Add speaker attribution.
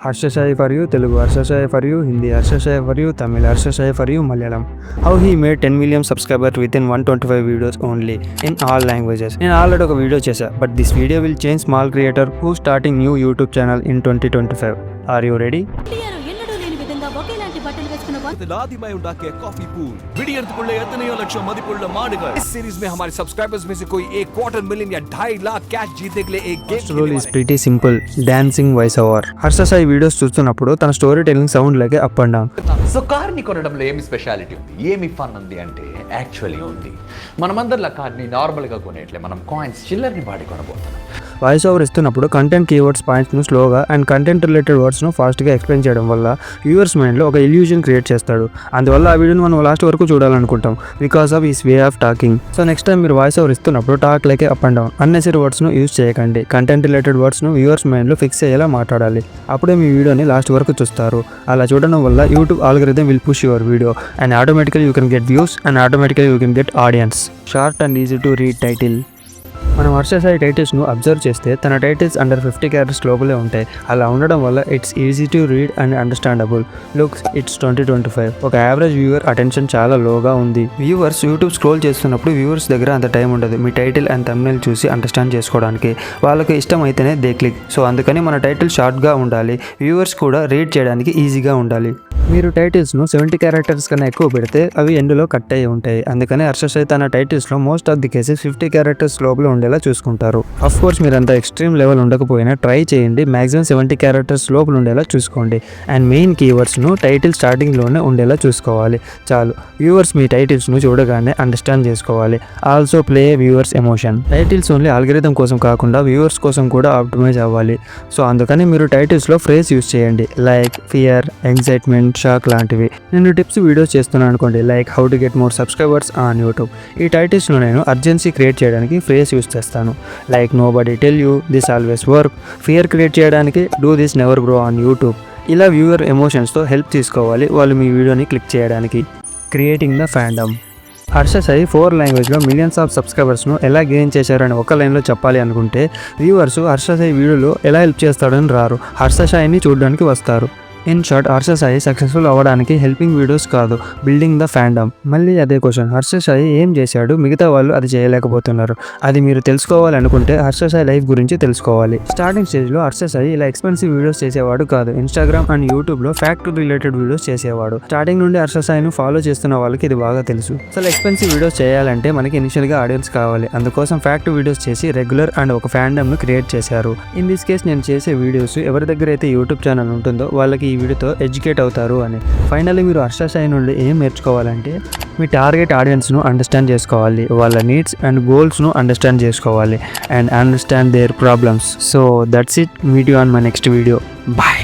Speaker 1: Harshashai for you, Telugu Harshashai for you, Hindi Harshashai for you, Tamil Harshashai for you, Malayalam. How he made 10 million subscribers within 125 videos only in all languages. నేను already ఒక video చేశా, but this video will change small creator who starting new YouTube channel in 2025. Are you ready?
Speaker 2: लादी में उड़ा के coffee pool विडियंतुकुल्ले एतनेयो लक्ष्य मदिपुल्ल माडुगा इस series में हमारे सब्सक्राइबर्स में से कोई 1/4 मिलियन या 2.5 लाख कैश जीतने के लिए एक game
Speaker 1: rule is pretty simple, dancing voice over. Harsha Sai videos చూస్తున్నప్పుడు తన స్టోరీ టెల్లింగ్ సౌండ్ లాగే అప్ అండ్ డౌన్.
Speaker 3: సో కార్ని కొనడంలో ఏమి స్పెషాలిటీ ఉంది, ఏమి ఫన్ ఉంది అంటే యాక్చువల్లీ ఉంది. మనమందరిలా కార్ని నార్మల్గా కొనేట్లే మనం కాయిన్స్ చిల్లర్ని వాడి కొనబోతున్నాం.
Speaker 1: వాయిస్ ఓవర్ ఇస్తున్నప్పుడు కంటెంట్ కీవర్డ్స్ పాయింట్స్ను స్లోగా అండ్ కంటెంట్ రిలేటెడ్ వర్డ్స్ను ఫాస్ట్గా ఎక్స్ప్లెయిన్ చేయడం వల్ల వ్యూవర్స్ మైండ్లో ఒక ఇల్యూజన్ క్రియేట్ చేస్తాడు. అందువల్ల ఆ వీడియోని మనం లాస్ట్ వరకు చూడాలనుకుంటాం because of his way of talking. So next time మీరు వాయిస్ ఓవర్ ఇస్తున్నప్పుడు talk like up and down, unnecessary వర్డ్స్ను యూజ్ చేయకండి. కంటెంట్ రిలేటెడ్ వర్డ్స్ను వ్యూవర్స్ మైండ్లో ఫిక్స్ అయ్యేలా మాట్లాడాలి. అప్పుడే మీ వీడియోని లాస్ట్ వరకు చూస్తారు. అలా చూడడం వల్ల YouTube algorithm will push your video and automatically you can get views and automatically you can get audience. Short and easy to read title. మనం హర్షసాయి టైటిల్స్ను అబ్జర్వ్ చేస్తే తన టైటిల్స్ అండర్ 50 క్యారెక్టర్స్ లోపలే ఉంటాయి. అలా ఉండడం వల్ల it's easy to read and understandable. Looks it's 2025. ఒక average viewer attention చాలా లోగా ఉంది. వ్యూవర్స్ యూట్యూబ్ స్క్రోల్ చేస్తున్నప్పుడు వ్యూవర్స్ దగ్గర అంత టైం ఉండదు మీ టైటిల్ అండ్ థంబ్నెయిల్ చూసి అండర్స్టాండ్ చేసుకోవడానికి. వాళ్ళకి ఇష్టం అయితేనే దే క్లిక్. సో అందుకని మన టైటిల్ షార్ట్గా ఉండాలి, వ్యూవర్స్ కూడా రీడ్ చేయడానికి ఈజీగా ఉండాలి. మీరు టైటిల్స్ను 70 క్యారెక్టర్స్ కన్నా ఎక్కువ పెడితే అవి ఎండ్లో కట్ అయ్యి ఉంటాయి. అందుకని హర్షసాయి తన టైటిల్స్లో most of the cases 50 characters లోపల ఉండేలా చూసుకుంటారు. అఫ్ కోర్స్ మీరు అంత ఎక్స్ట్రీమ్ లెవెల్ ఉండకపోయినా ట్రై చేయండి. మ్యాక్సిమం 70 క్యారెక్టర్స్ లోపల ఉండేలా చూసుకోండి. అండ్ మెయిన్ కీవర్డ్స్ను టైటిల్ స్టార్టింగ్లోనే ఉండేలా చూసుకోవాలి. చాలు, వ్యూవర్స్ మీ టైటిల్స్ను చూడగానే అండర్స్టాండ్ చేసుకోవాలి. Also play viewers emotion. Titles only algorithm కోసం కాకుండా వ్యూవర్స్ కోసం కూడా ఆప్టిమైజ్ అవ్వాలి. సో అందుకని మీరు టైటిల్స్లో ఫ్రేజ్ యూజ్ చేయండి, లైక్ ఫియర్, ఎగ్జైట్మెంట్, షాక్ లాంటివి. నేను టిప్స్ వీడియోస్ చేస్తున్నాను అనుకోండి, like how to get more subscribers on YouTube. ఈ టైటిల్స్లో నేను అర్జెన్సీ క్రియేట్ చేయడానికి ఫ్రేజ్ యూజ్ చేస్తాను, like nobody tell you this always work. Fear create చేయడానికి do this never grow on YouTube. ఇలా వ్యూవర్ ఎమోషన్స్తో హెల్ప్ తీసుకోవాలి వాళ్ళు మీ వీడియోని క్లిక్ చేయడానికి. Creating the fandom. హర్షసాయి 4 లాంగ్వేజ్లో మిలియన్స్ ఆఫ్ సబ్స్క్రైబర్స్ను ఎలా గెయిన్ చేశారని ఒక లైన్లో చెప్పాలి అనుకుంటే వ్యూవర్స్ హర్షసాయి వీడియోలో ఎలా హెల్ప్ చేస్తాడని రారు, హర్షసాయిని చూడడానికి వస్తారు. ఇన్ షార్ట్, హర్షసాయి సక్సెస్ఫుల్ అవ్వడానికి హెల్పింగ్ వీడియోస్ కాదు, బిల్డింగ్ ద ఫ్యాండమ్. మళ్ళీ అదే క్వశ్చన్, హర్షసాయి ఏం చేశాడు మిగతా వాళ్ళు అది చేయలేకపోతున్నారు? అది మీరు తెలుసుకోవాలనుకుంటే హర్షసాయి లైఫ్ గురించి తెలుసుకోవాలి. స్టార్టింగ్ స్టేజ్లో హర్షసాయి ఇలా ఎక్స్పెన్సివ్ వీడియోస్ చేసేవాడు కాదు. ఇన్స్టాగ్రామ్ అండ్ యూట్యూబ్లో ఫ్యాక్ట్ రిలేటెడ్ వీడియోస్ చేసేవాడు. స్టార్టింగ్ నుండి హర్షసాయిని ఫాలో చేస్తున్న వాళ్ళకి ఇది బాగా తెలుసు. అసలు ఎక్స్పెన్సివ్ వీడియోస్ చేయాలంటే మనకి ఇనిషియల్గా ఆడియన్స్ కావాలి. అందుకోసం ఫ్యాక్ట్ వీడియోస్ చేసి రెగ్యులర్ అండ్ ఒక ఫ్యాండమ్ను క్రియేట్ చేశారు. ఇన్ దిస్ కేస్ నేను చేసే వీడియోస్ ఎవరి దగ్గర అయితే యూట్యూబ్ ఛానల్ ఉంటుందో వాళ్ళకి ఈ వీడియోతో ఎడ్యుకేట్ అవుతారు అని. ఫైనల్లీ మీరు హర్షసాయి నుండి ఏం నేర్చుకోవాలంటే మీ టార్గెట్ ఆడియన్స్ను అండర్స్టాండ్ చేసుకోవాలి, వాళ్ళ నీడ్స్ అండ్ గోల్స్ను అండర్స్టాండ్ చేసుకోవాలి and understand their problems. So that's it. Meet you on my next video. Bye.